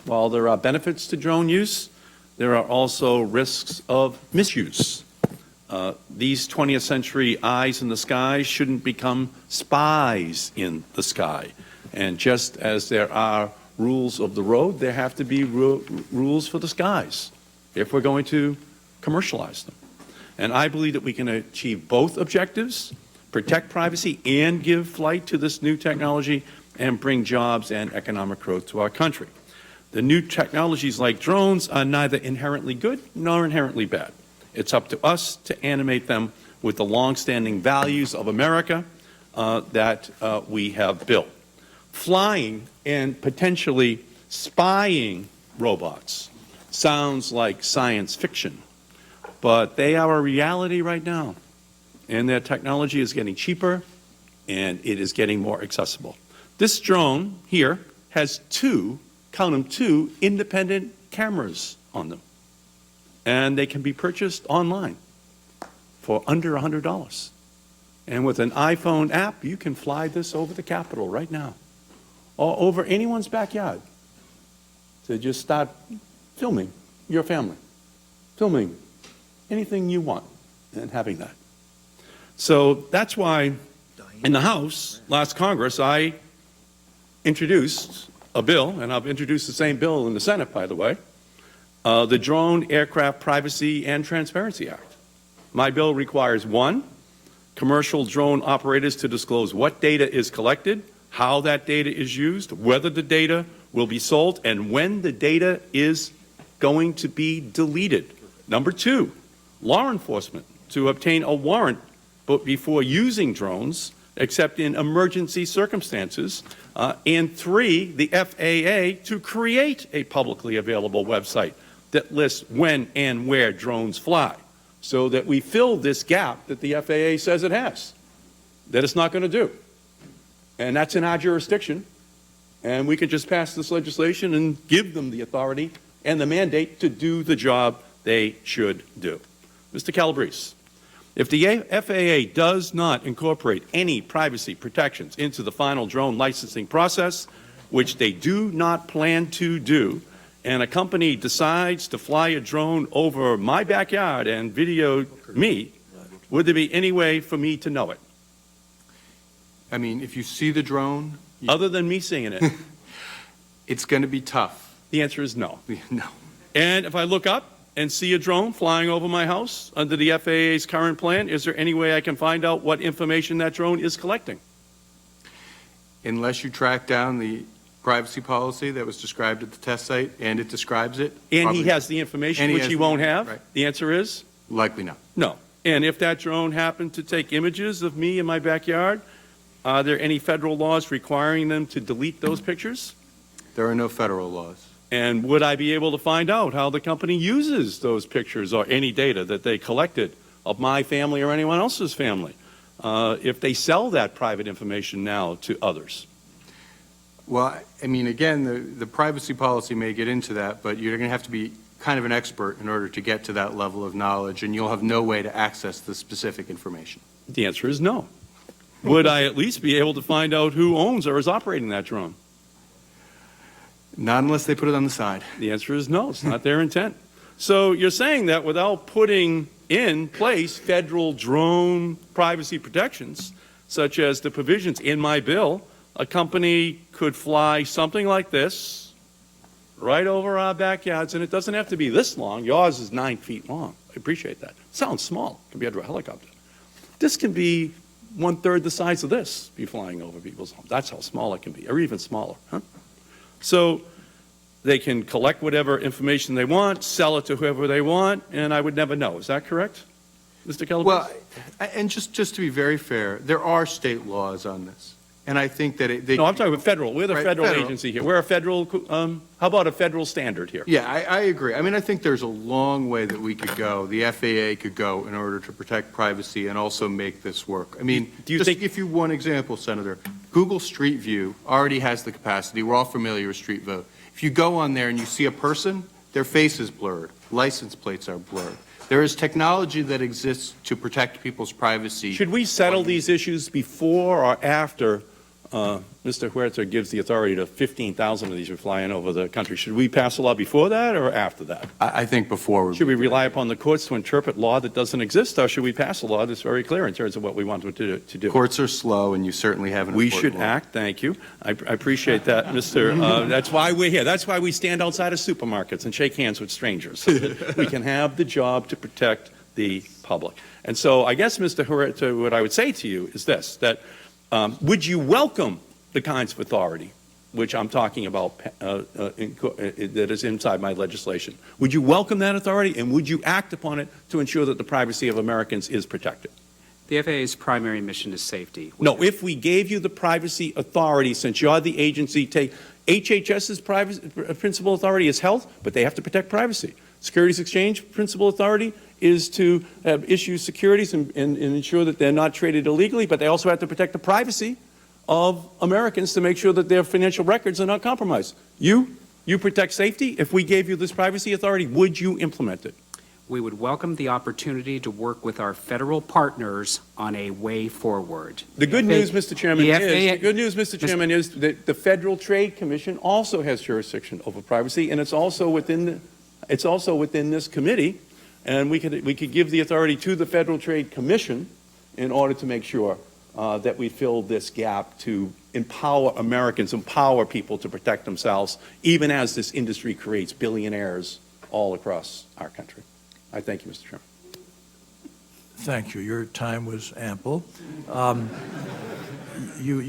While there are benefits to drone use, there are also risks of misuse. These 20th century eyes in the sky shouldn't become spies in the sky. And just as there are rules of the road, there have to be rules for the skies if we're going to commercialize them. And I believe that we can achieve both objectives, protect privacy and give flight to this new technology and bring jobs and economic growth to our country. The new technologies like drones are neither inherently good nor inherently bad. It's up to us to animate them with the long-standing values of America that we have built. Flying and potentially spying robots sounds like science fiction, but they are a reality right now, and their technology is getting cheaper and it is getting more accessible. This drone here has count them, two independent cameras on them, and they can be purchased online for under $100. And with an iPhone app, you can fly this over the Capitol right now, or over anyone's backyard, to just start filming your family, filming anything you want, and having that. So that's why in the House, last Congress, I introduced a bill, and I've introduced the same bill in the Senate, by the way, the Drone Aircraft Privacy and Transparency Act. My bill requires, 1, commercial drone operators to disclose what data is collected, how that data is used, whether the data will be sold, and when the data is going to be deleted. Number 2, law enforcement to obtain a warrant before using drones, except in emergency circumstances. And 3, the FAA to create a publicly available website that lists when and where drones fly, so that we fill this gap that the FAA says it has, that it's not going to do. And that's in our jurisdiction, and we can just pass this legislation and give them the authority and the mandate to do the job they should do. Mr. Calabrese, if the FAA does not incorporate any privacy protections into the final drone licensing process, which they do not plan to do, and a company decides to fly a drone over my backyard and video me, would there be any way for me to know it? I mean, if you see the drone, other than me seeing it, it's going to be tough. The answer is no. No. And if I look up and see a drone flying over my house under the FAA's current plan, is there any way I can find out what information that drone is collecting? Unless you track down the privacy policy that was described at the test site, and it describes it. And he has the information, which he won't have? Right. The answer is? Likely not. No. And if that drone happened to take images of me in my backyard, are there any federal laws requiring them to delete those pictures? There are no federal laws. And would I be able to find out how the company uses those pictures or any data that they collected of my family or anyone else's family, if they sell that private information now to others? Well, I mean, again, the privacy policy may get into that, but you're going to have to be kind of an expert in order to get to that level of knowledge, and you'll have no way to access the specific information. The answer is no. Would I at least be able to find out who owns or is operating that drone? Not unless they put it on the side. The answer is no. It's not their intent. So you're saying that without putting in place federal drone privacy protections, such as the provisions in my bill, a company could fly something like this right over our backyards, and it doesn't have to be this long. Yours is 9 feet long. I appreciate that. It sounds small compared to a helicopter. This can be 1/3 the size of this, be flying over people's homes. That's how small it can be, or even smaller. Huh? So they can collect whatever information they want, sell it to whoever they want, and I would never know. Is that correct, Mr. Calabrese? Well, and just to be very fair, there are state laws on this. And I think that no, I'm talking about federal. We're the right, federal agency here. We're a federal, how about a federal standard here? Yeah, I agree. I mean, I think there's a long way that we could go, the FAA could go in order to protect privacy and also make this work. I mean, do you just think, to give you one example, Senator, Google Street View already has the capacity. We're all familiar with Street View. If you go on there and you see a person, their face is blurred. License plates are blurred. There is technology that exists to protect people's privacy. should we settle these issues before or after Mr. Huerta gives the authority to 15,000 of these who are flying over the country. Should we pass a law before that or after that? I think before we. Should we rely upon the courts to interpret law that doesn't exist, or should we pass a law that's very clear in terms of what we want them to do? Courts are slow, and you certainly have an We important should law. act, thank you. I appreciate that, Mr. That's why we're here. That's why we stand outside of supermarkets and shake hands with strangers, so that we can have the job to protect the public. And so I guess, Mr. Huerta, what I would say to you is this, that would you welcome the kinds of authority which I'm talking about that is inside my legislation? Would you welcome that authority, and would you act upon it to ensure that the privacy of Americans is protected? The FAA's primary mission is safety. No, if we gave you the privacy authority, since you're the agency, take HHS's principal authority is health, but they have to protect privacy. Securities Exchange principal authority is to issue securities and ensure that they're not traded illegally, but they also have to protect the privacy of Americans to make sure that their financial records are not compromised. You protect safety. If we gave you this privacy authority, would you implement it? We would welcome the opportunity to work with our federal partners on a way forward. The good news, Mr. Chairman, is that the Federal Trade Commission also has jurisdiction over privacy, and it's also within this committee, and we could give the authority to the Federal Trade Commission in order to make sure that we fill this gap to empower Americans, empower people to protect themselves, even as this industry creates billionaires all across our country. I thank you, Mr. Chairman. Thank you. Your time was ample. You